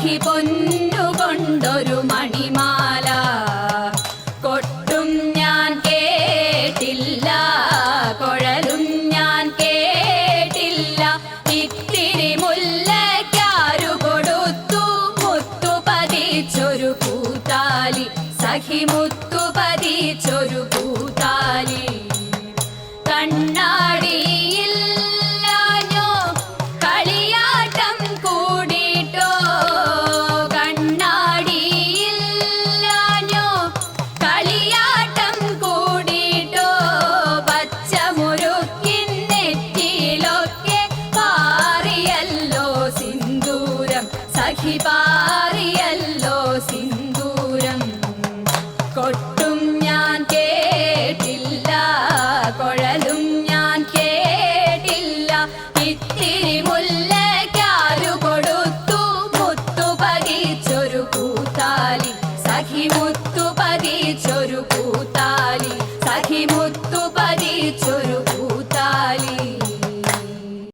സഖി പൊന്നുകൊണ്ടൊരു മണിമാല കൊട്ടും ഞാൻ കേട്ടില്ല, കുഴലും ഞാൻ കേട്ടില്ല. ഇത്തിരി മുല്ലയ്ക്കാരു കൊടുത്തു മുത്തു പതിച്ചൊരു പൂത്താലി, സഖി മുത്തു പതിച്ചൊരു പൂത്താലി. കണ്ണാടിയില്ലാഞ്ഞോ കളിയാട്ടം കൂടിട്ടോ, കണ്ണാടിയില്ലാഞ്ഞോ കളിയാട്ടം കൂടിട്ടോ. പച്ചമുറുക്കിൻ നെറ്റിയിലൊക്കെ പാറിയല്ലോ സിന്ദൂരം, സഖി പാറിയല്ലോ സിന്ദൂരം. കൊട്ടും ഞാൻ കേട്ടില്ല, കുഴലും ഞാൻ കേട്ടില്ല. ഇത്തിരി മുല്ലയ്ക്കാരു കൊടുത്തു മുത്തു പതിച്ചൊരു പൂത്താലി, സഖി മുത്തു പതിച്ചൊരു പൂത്താലി, സഖി മുത്തു പതിച്ചൊരു